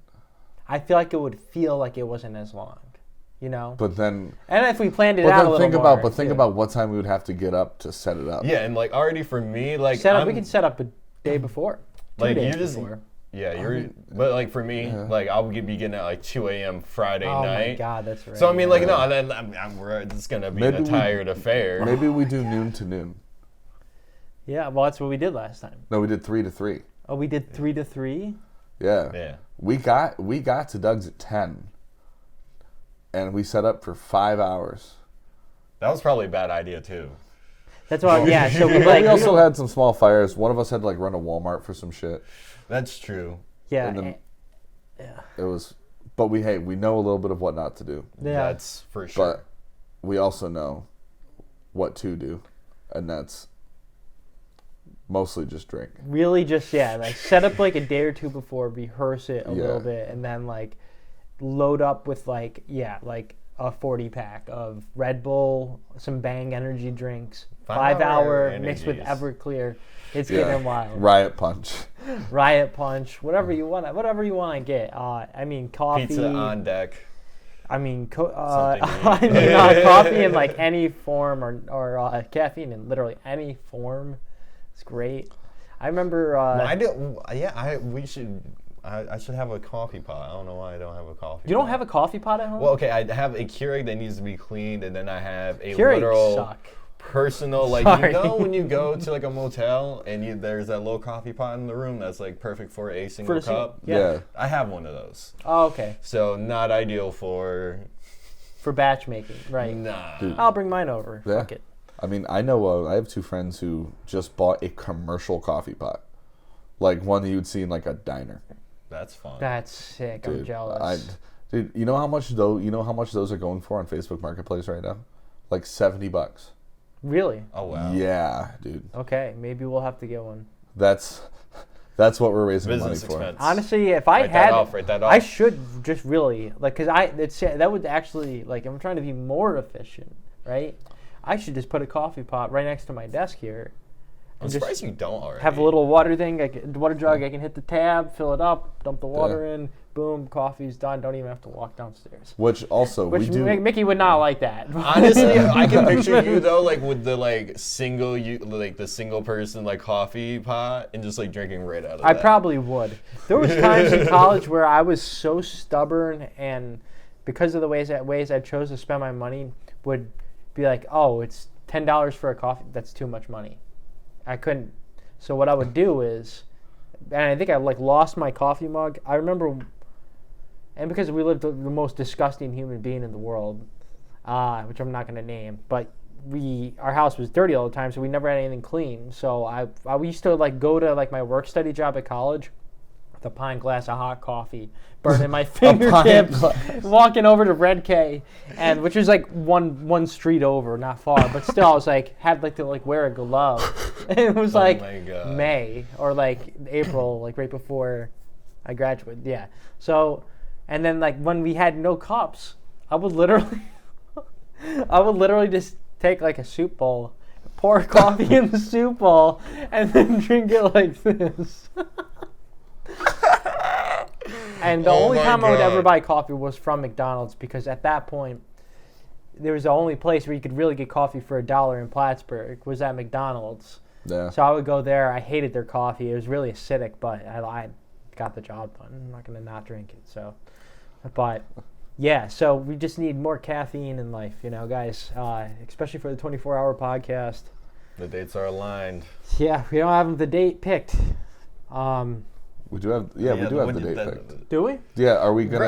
I feel like it would feel like it wasn't as long. You know.
But then.
And if we planned it out a little more.
Think about what time we would have to get up to set it up.
Yeah, and like already for me, like
we can set up a day before. 2 days before.
Yeah, but like for me, like I'll be getting at like 2 a.m. Friday night.
Oh my God, that's right.
So I mean, like no, then it's gonna be a tired affair.
Maybe we do noon to noon.
Yeah, well, that's what we did last time.
No, we did 3 to 3.
Oh, we did 3 to 3.
Yeah.
Yeah.
We got to Doug's at 10, and we set up for 5 hours.
That was probably a bad idea too.
That's why, yeah. So we
we also had some small fires. One of us had to like run to Walmart for some shit.
That's true.
Yeah.
It was, but we know a little bit of what not to do.
Yeah.
That's for sure.
But we also know what to do, and that's mostly just drink.
Really, just like set up like a day or two before, rehearse it a little bit, and then like load up with like a 40-pack of Red Bull, some Bang energy drinks, 5 hour mixed with Everclear. It's getting wild.
Riot Punch,
whatever you want to get. I mean, coffee.
Pizza on deck.
I mean, coffee in like any form or caffeine in literally any form. It's great. I remember.
We should. I should have a coffee pot. I don't know why I don't have a coffee pot.
You don't have a coffee pot at home?
Well, okay, I have a Keurig that needs to be cleaned, and then I have a
Keurigs
literal
suck.
personal, like,
Sorry.
you know when you go to like a motel and there's that little coffee pot in the room that's like perfect for a single cup?
Yeah.
I have one of those.
Oh, okay.
So not ideal for
batch making, right?
Nah.
Dude.
I'll bring mine over.
Yeah.
Fuck it.
I mean, I know I have 2 friends who just bought a commercial coffee pot, like one that you would see in like a diner.
That's fun.
That's sick.
Dude,
I'm jealous.
Dude, you know how much those are going for on Facebook Marketplace right now? Like $70.
Really?
Oh wow.
Yeah, dude.
Okay, maybe we'll have to get one.
That's what we're raising
Business
money for.
expense.
Honestly, if I
Write
had,
that off.
I should just really like that would actually like I'm trying to be more efficient, right? I should just put a coffee pot right next to my desk here.
I'm surprised you don't already.
Have a little water thing, water jug. I can hit the tab, fill it up, dump the water in, boom, coffee's done. Don't even have to walk downstairs.
Which also we do.
Mickey would not like that.
Honestly, I can picture you though, like with the the single person like coffee pot and just like drinking right out of
I
that.
probably would. There was times in college where I was so stubborn, and because of the ways I chose to spend my money, would be like, oh, it's $10 for a coffee. That's too much money. I couldn't. So what I would do is, and I think I like lost my coffee mug. I remember, and because we lived the most disgusting human being in the world, which I'm not going to name, but our house was dirty all the time, so we never had anything clean. So I used to like go to like my work study job at college with a pint glass of hot coffee, burning my fingertips, walking over to Red K, and which was like one street over, not far, but still I was like had like to like wear a glove. And it was like May or like April, like right before I graduated. Yeah. So, and then like when we had no cups, I would literally just take like a soup bowl, pour coffee in the soup bowl, and then drink it like this. And the only time I would ever buy coffee was from McDonald's, because at that point, there was the only place where you could really get coffee for $1 in Plattsburgh was at McDonald's.
Yeah.
So I would go there. I hated their coffee. It was really acidic, but I got the job done. I'm not going to not drink it. So, but yeah, so we just need more caffeine in life, guys, especially for the 24-hour podcast.
The dates are aligned.
Yeah, we don't have the date picked.
We do have the date picked.
Do we?
Yeah, are we gonna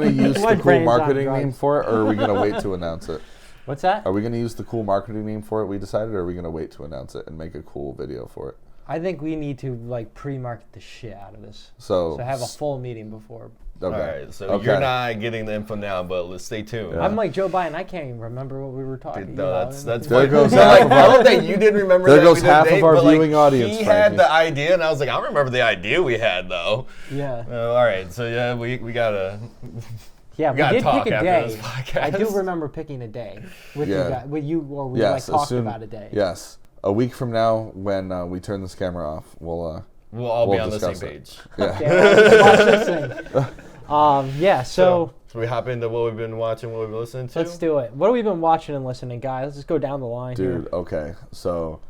use the cool marketing name for it, or are we gonna wait to announce it?
What's that?
Are we gonna use the cool marketing name for it? We decided, or are we gonna wait to announce it and make a cool video for it?
I think we need to like pre-market the shit out of this.
So
have a full meeting before.
Okay.
All right, so
Okay.
you're not getting the info now, but let's stay tuned.
Yeah.
I'm like Joe Biden. I can't even remember what we were talking
Dude, no,
about.
that's
There
funny.
goes
So,
half
like,
of
I
our-
love that you didn't remember.
There
that
goes
we did
half
date,
of our
but, like,
viewing audience,
He had
Frankie.
the idea, and I was like, I remember the idea we had though.
Yeah.
All right, so yeah, we gotta.
Yeah,
We
we
gotta
did
talk
pick a
after
day.
this podcast.
I do remember picking a day with
Yeah.
you guys, with you, or we
Yes,
like talked about a day.
Yes, a week from now, when we turn this camera off, we'll
We'll be on the same
discuss it.
page.
Yeah.
Okay, let's watch this thing. Yeah, so
Should we hop into what we've been watching, what we've been listening to?
let's do it. What have we been watching and listening, guys? Let's just go down the line
Dude,
here.
okay. So,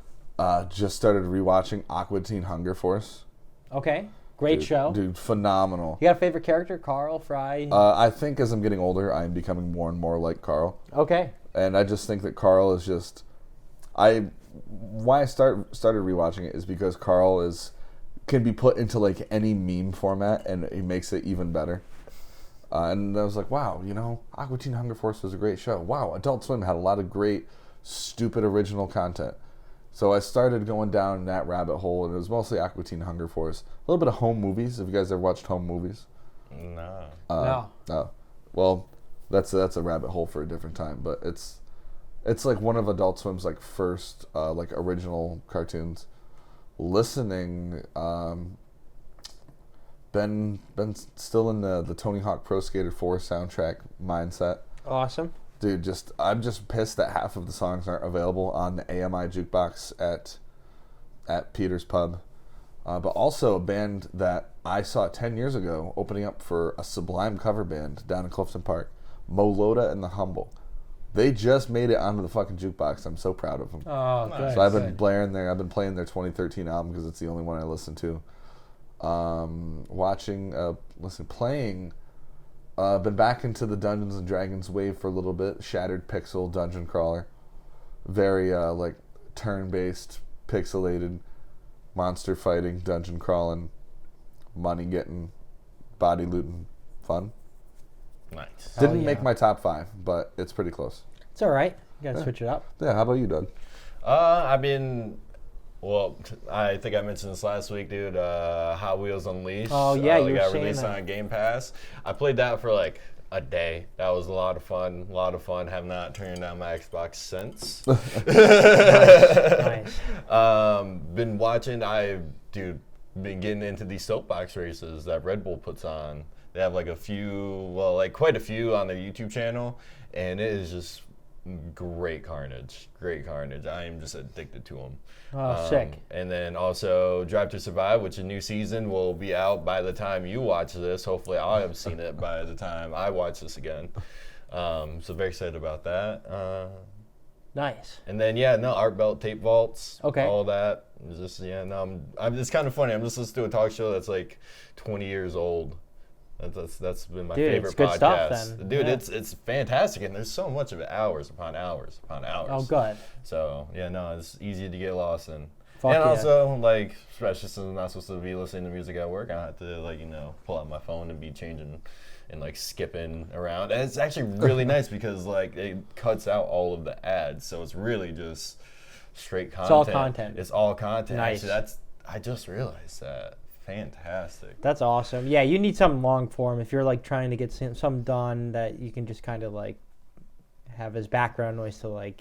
just started rewatching Aqua Teen Hunger Force.
Okay, great
Dude,
show.
Dude, phenomenal.
You got a favorite character? Carl, Fry?
I think as I'm getting older, I'm becoming more and more like Carl.
Okay.
And I just think that Carl is just... Why I started rewatching it is because Carl can be put into like any meme format, and he makes it even better. And I was like, wow, Aqua Teen Hunger Force was a great show. Wow, Adult Swim had a lot of great, stupid original content. So I started going down that rabbit hole, and it was mostly Aqua Teen Hunger Force. A little bit of home movies. Have you guys ever watched home movies?
No.
No.
No. Well, that's a rabbit hole for a different time. But it's like one of Adult Swim's like first like original cartoons. Listening, been still in the Tony Hawk Pro Skater 4 soundtrack mindset.
Awesome.
Dude, I'm just pissed that half of the songs aren't available on the AMI jukebox at Peter's Pub. But also a band that I saw 10 years ago opening up for a Sublime cover band down in Clifton Park, Moloda and the Humble. They just made it onto the fucking jukebox. I'm so proud of them.
Oh, good.
So I've been
good.
blaring I've been playing their 2013 album because it's the only one I listen to. Playing. Been back into the Dungeons and Dragons wave for a little bit. Shattered Pixel Dungeon Crawler, very like turn-based, pixelated, monster fighting, dungeon crawling, money getting, body looting, fun.
Nice.
Didn't
yeah.
make my top 5, but it's pretty close.
It's all right. You got to switch it up.
Yeah, how about you, Doug?
I think I mentioned this last week, dude. Hot Wheels Unleashed.
Oh, yeah, you were
got
saying
released
that.
on Game Pass. I played that for like a day. That was a lot of fun. Have not turned on my Xbox since.
Nice.
Been watching. Been getting into these soapbox races that Red Bull puts on. They have like quite a few on their YouTube channel, and it is just great carnage. I am just addicted to them.
Oh, sick.
And then also Drive to Survive, which a new season will be out by the time you watch this. Hopefully I'll have seen it by the time I watch this again. So very excited about that.
Nice.
And then Art Belt Tape Vaults.
Okay.
All that. It's just it's kind of funny. I'm just listening to a talk show that's like 20 years old. That's been my
Dude,
favorite
it's good
podcast.
stuff then.
Dude,
Yeah.
it's fantastic, and there's so much of it, hours upon hours upon hours.
Oh, good.
So it's easy to get lost in.
Fuck
and
yeah.
also, especially since I'm not supposed to be listening to music at work, I have to pull out my phone and be changing and skipping around. And it's actually really nice because it cuts out all of the ads, so it's really just straight content.
It's all content.
It's all content.
Nice.
Actually, I just realized that. Fantastic.
That's awesome. Yeah, you need something long form if you're trying to get something done that you can just kind of have as background noise to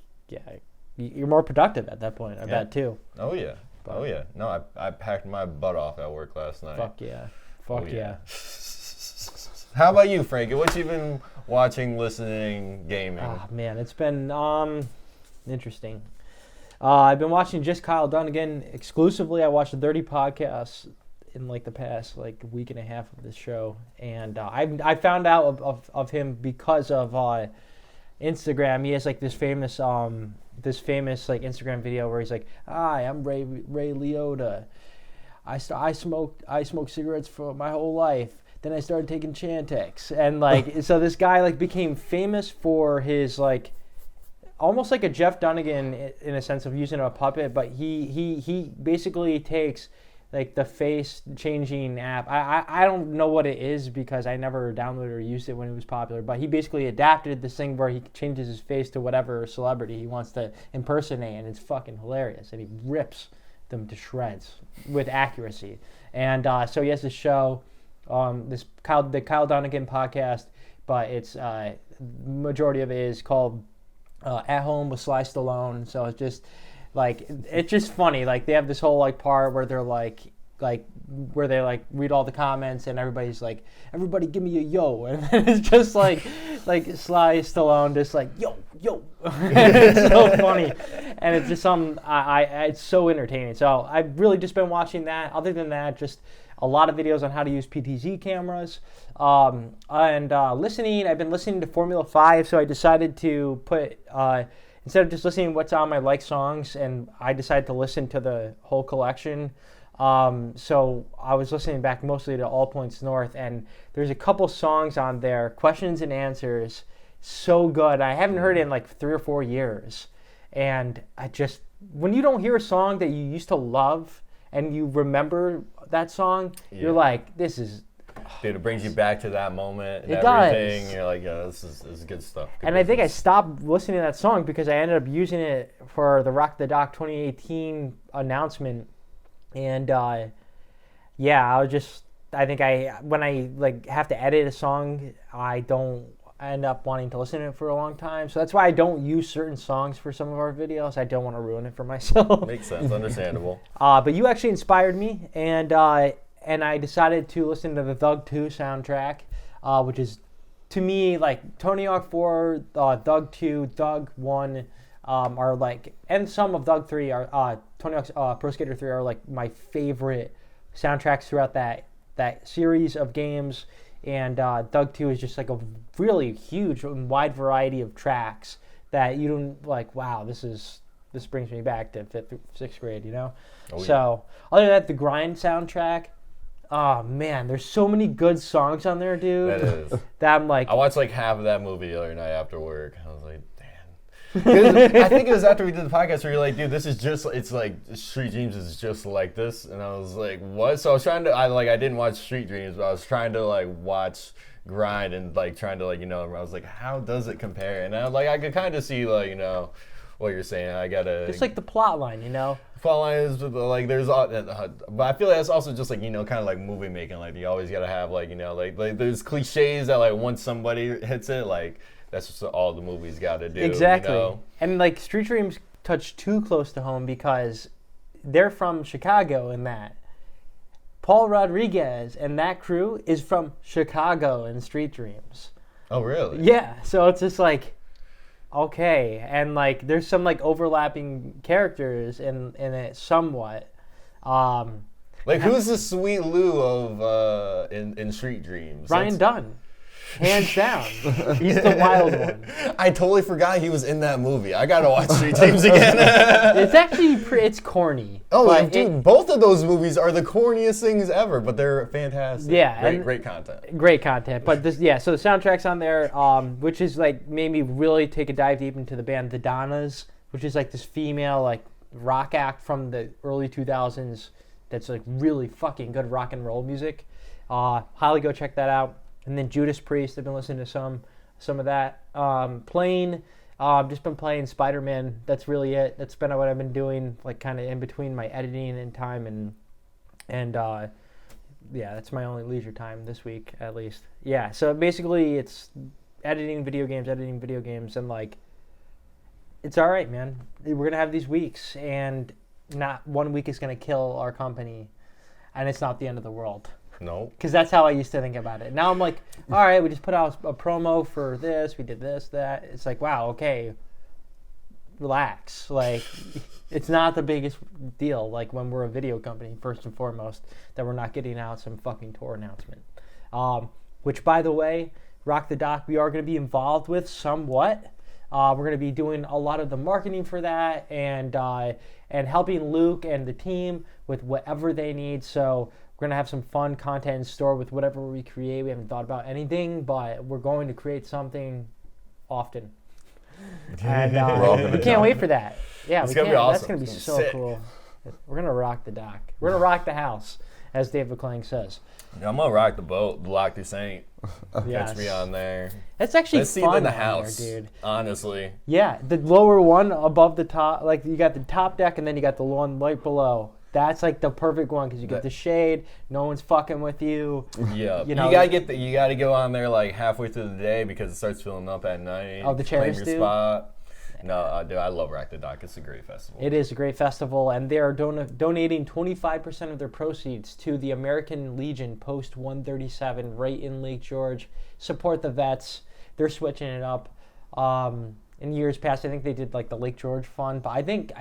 you're more productive at that point. I bet too.
Oh yeah. Oh yeah. No, I packed my butt off at work last night.
Fuck yeah. Fuck yeah.
How about you, Frankie? What you been watching, listening, gaming?
Ah, man, it's been interesting. I've been watching Just Kyle Dunnigan exclusively. I watched the 30 podcasts in the past week and a half of this show, and I found out of him because of Instagram. He has this famous Instagram video where he's like, "Hi, I'm Ray Liotta. I smoked cigarettes for my whole life. Then I started taking Chantix." And so this guy became famous for his almost like a Jeff Dunnigan in a sense of using a puppet, but he basically takes the face changing app. I don't know what it is because I never downloaded or used it when it was popular, but he basically adapted this thing where he changes his face to whatever celebrity he wants to impersonate, and it's fucking hilarious, and he rips them to shreds with accuracy. And so he has this show, the Kyle Donegan podcast, but it's majority of it is called At Home with Sly Stallone. So it's just funny. Like they have this whole like part where they're like where they like read all the comments and everybody's like, everybody give me a yo, and it's just like Sly Stallone just like yo. It's so funny, and it's just it's so entertaining. So I've really just been watching that. Other than that, just a lot of videos on how to use PTZ cameras, and listening. I've been listening to Formula 5, so I decided to put instead of just listening to what's on my like songs, and I decided to listen to the whole collection. So I was listening back mostly to All Points North, and there's a couple songs on there, questions and answers, so good. I haven't heard it in like 3 or 4 years, and when you don't hear a song that you used to love and you remember that song, you're like, this is...
Dude, it brings you back to that moment and
it
everything.
Does.
You're like, yeah, this is good stuff. Good
and business. I think I stopped listening to that song because I ended up using it for the Rock the Dock 2018 announcement. And I think when I like have to edit a song, I don't end up wanting to listen to it for a long time. So that's why I don't use certain songs for some of our videos. I don't want to ruin it for myself.
Makes sense, understandable.
But you actually inspired me, and I decided to listen to the Thug 2 soundtrack, which is to me like Tony Hawk 4, Thug 2, Thug 1. Are like, and some of Thug 3 are Tony Hawk's Pro Skater 3 are like my favorite soundtracks throughout that series of games, and Thug 2 is just like a really huge and wide variety of tracks that you don't like. Wow, this brings me back to 5th through 6th grade, you know. Oh, yeah. So other than that, the Grind soundtrack. Oh man, there's so many good songs on there, dude.
That is.
That I'm like.
I watched like half of that movie the other night after work. I was like, I think it was after we did the podcast where you're like, dude, this is just, it's like Street Dreams is just like this, and I was like, what? So I was trying to, I didn't watch Street Dreams, but I was trying to like watch Grind and like trying to like, you know, I was like, how does it compare? And I could kind of see like, you know, what you're saying. I gotta
just like the plot line, you know.
Plot line is like there's, but I feel like that's also just like, you know, kind of like movie making. Like you always gotta have like, you know, like there's cliches that like once somebody hits it, like. That's just all the movies got to do.
Exactly.
You know?
And like Street Dreams touch too close to home because they're from Chicago in that. Paul Rodriguez and that crew is from Chicago in Street Dreams.
Oh, really?
Yeah. So it's just like, okay. And like there's some like overlapping characters in it somewhat.
Like who's the Sweet Lou of in Street Dreams?
Ryan Dunn. Hands down. He's the wild one.
I totally forgot he was in that movie. I gotta watch Street Dreams again.
It's actually it's corny.
Oh, dude, both of those movies are the corniest things ever, but they're fantastic.
Yeah.
Great content.
Great content. But so the soundtrack's on there, which is like made me really take a dive deep into the band The Donnas, which is like this female like rock act from the early 2000s that's like really fucking good rock and roll music. Highly go check that out. And then Judas Priest, I've been listening to some of that. Just been playing Spider-Man. That's really it. That's been what I've been doing, like kind of in between my editing and time, and that's my only leisure time this week at least. Yeah, so basically it's editing video games, and like it's all right, man. We're gonna have these weeks, and not one week is gonna kill our company, and it's not the end of the world.
No.
Because that's how I used to think about it. Now I'm like, all right, we just put out a promo for this. We did this, that. It's like, wow, okay, relax. Like, it's not the biggest deal. Like when we're a video company, first and foremost, that we're not getting out some fucking tour announcement. Which, by the way, Rock the Dock, we are going to be involved with somewhat. We're going to be doing a lot of the marketing for that and helping Luke and the team with whatever they need. So we're going to have some fun content in store with whatever we create. We haven't thought about anything, but we're going to create something often. And we can't wait for that. Yeah,
it's going to be awesome.
That's going to be so sick. Cool. We're going to rock the dock. We're going to rock the house, as Dave McClain says.
Yeah, I'm going to rock the boat, the Loch du Saint.
Yes.
Catch me on there.
It's actually
Let's
fun
see in the house,
there, dude.
Honestly.
Yeah, the lower one above the top, like you got the top deck and then you got the one right below. That's like the perfect one because you get the shade. No one's fucking with you.
Yeah,
You know,
you gotta go on there like halfway through the day because it starts filling up at night.
Oh, the chairs
claim your
do?
spot. No, dude, I love Rack the Dock. It's a great festival.
It is a great festival, and they are donating 25% of their proceeds to the American Legion Post 137 right in Lake George. Support the vets. They're switching it up. In years past, I think they did like the Lake George Fund, but I think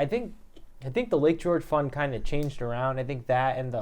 the Lake George Fund kind of changed around. I think that and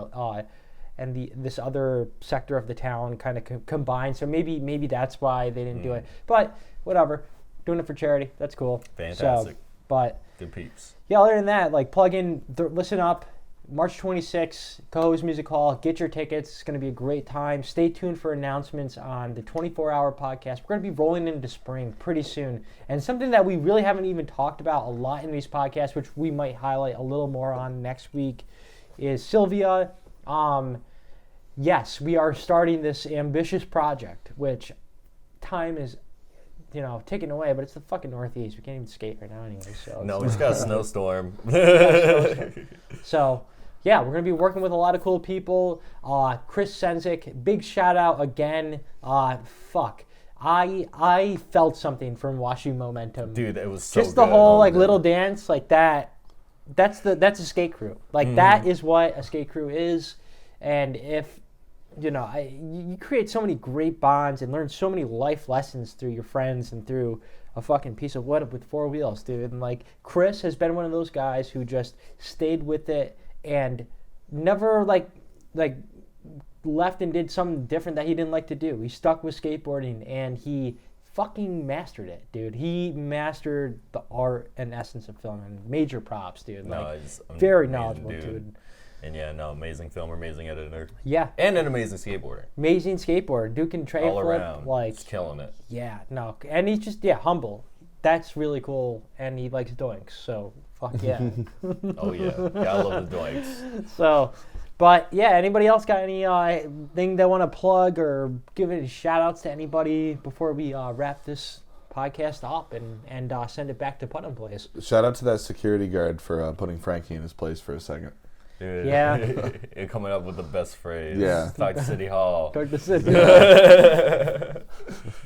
this other sector of the town kind of combined. So maybe that's why they didn't do it. But whatever. Doing it for charity. That's cool.
Fantastic.
So, but
Good peeps.
yeah, other than that, like plug in, listen up. March 26th, Cohoes Music Hall. Get your tickets. It's going to be a great time. Stay tuned for announcements on the 24-hour podcast. We're going to be rolling into spring pretty soon. And something that we really haven't even talked about a lot in these podcasts, which we might highlight a little more on next week, is Sylvia. Yes, we are starting this ambitious project, which time is taken away, but it's the fucking Northeast. We can't even skate right now anyway. So
No, we just got a snowstorm.
So, yeah, we're going to be working with a lot of cool people. Chris Senzik, big shout out again. I felt something from watching Momentum.
Dude, it was so
just the
good.
whole like little dance like that. That's a skate crew. Like that is what a skate crew is. And if you create so many great bonds and learn so many life lessons through your friends and through a fucking piece of wood with four wheels, dude. And like Chris has been one of those guys who just stayed with it and never like left and did something different that he didn't like to do. He stuck with skateboarding and he fucking mastered it, dude. He mastered the art and essence of film, and major props, dude.
He's
very
amazing
knowledgeable, dude.
And amazing filmer, amazing editor.
Yeah.
And an amazing skateboarder.
Amazing skateboarder. Dude can tray
All
flip,
around.
like
Just killing it.
yeah, no. And he's just humble. That's really cool, and he likes doinks, so fuck yeah.
Oh yeah. Gotta love the doinks.
So, but yeah, anybody else got any thing they want to plug or give any shout outs to anybody before we wrap this podcast up and send it back to Putnam Place?
Shout out to that security guard for putting Frankie in his place for a second.
Dude,
Yeah.
You're coming up with the best phrase.
Yeah.
Talk to City Hall.
Talk to Sid.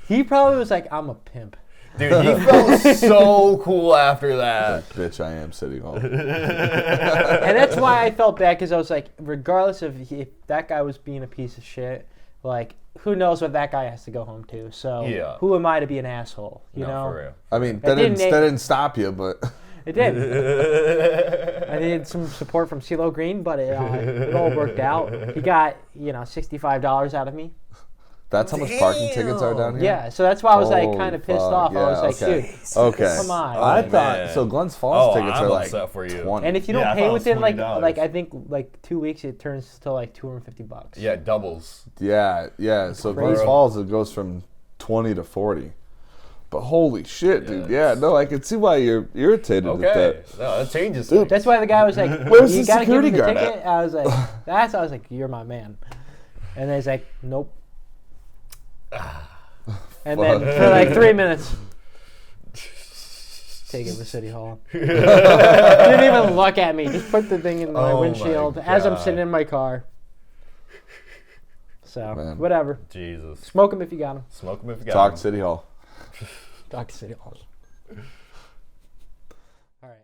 He probably was like, I'm a pimp.
Dude, he felt so cool after that.
Bitch, I am City Hall.
And that's why I felt bad, because I was like, regardless of if that guy was being a piece of shit, like, who knows what that guy has to go home to. So
Yeah.
who am I to be an asshole, you know?
For real.
I mean,
That
that
didn't
didn't stop you, but
It did. I needed some support from CeeLo Green, but it all worked out. He got, $65 out of me.
that's how much parking tickets are down here?
Yeah, so that's why I was like
Holy
kind of pissed
fuck,
off.
yeah,
I was like,
okay.
dude,
Okay.
come on.
I
Oh,
thought
man.
so. Glens Falls tickets
I'm
are like
upset for you.
20.
And if you
Yeah,
don't
I
pay
thought it was
within
$20.
I think 2 weeks, it turns to like $250.
Yeah, doubles.
Yeah. So
Crazy.
Glens Falls, it goes from 20 to 40. But holy shit, dude. Yeah, no, I can see why you're irritated at
Okay.
that.
No, that changes
Dude,
things.
That's why the guy was like,
Where's
you
the
gotta give
security
him the
guard
ticket.
at?
I was like, I was like, you're my man. And then he's like, nope. And then for like 3 minutes, take it to City Hall. Didn't even look at me. Just put the thing in my
Oh my
windshield as I'm
God.
sitting in my car. So,
Man.
whatever.
Jesus.
Smoke them if you got them.
Smoke him if you got
Talk
him.
City Hall.
Talk to City Hall. All right.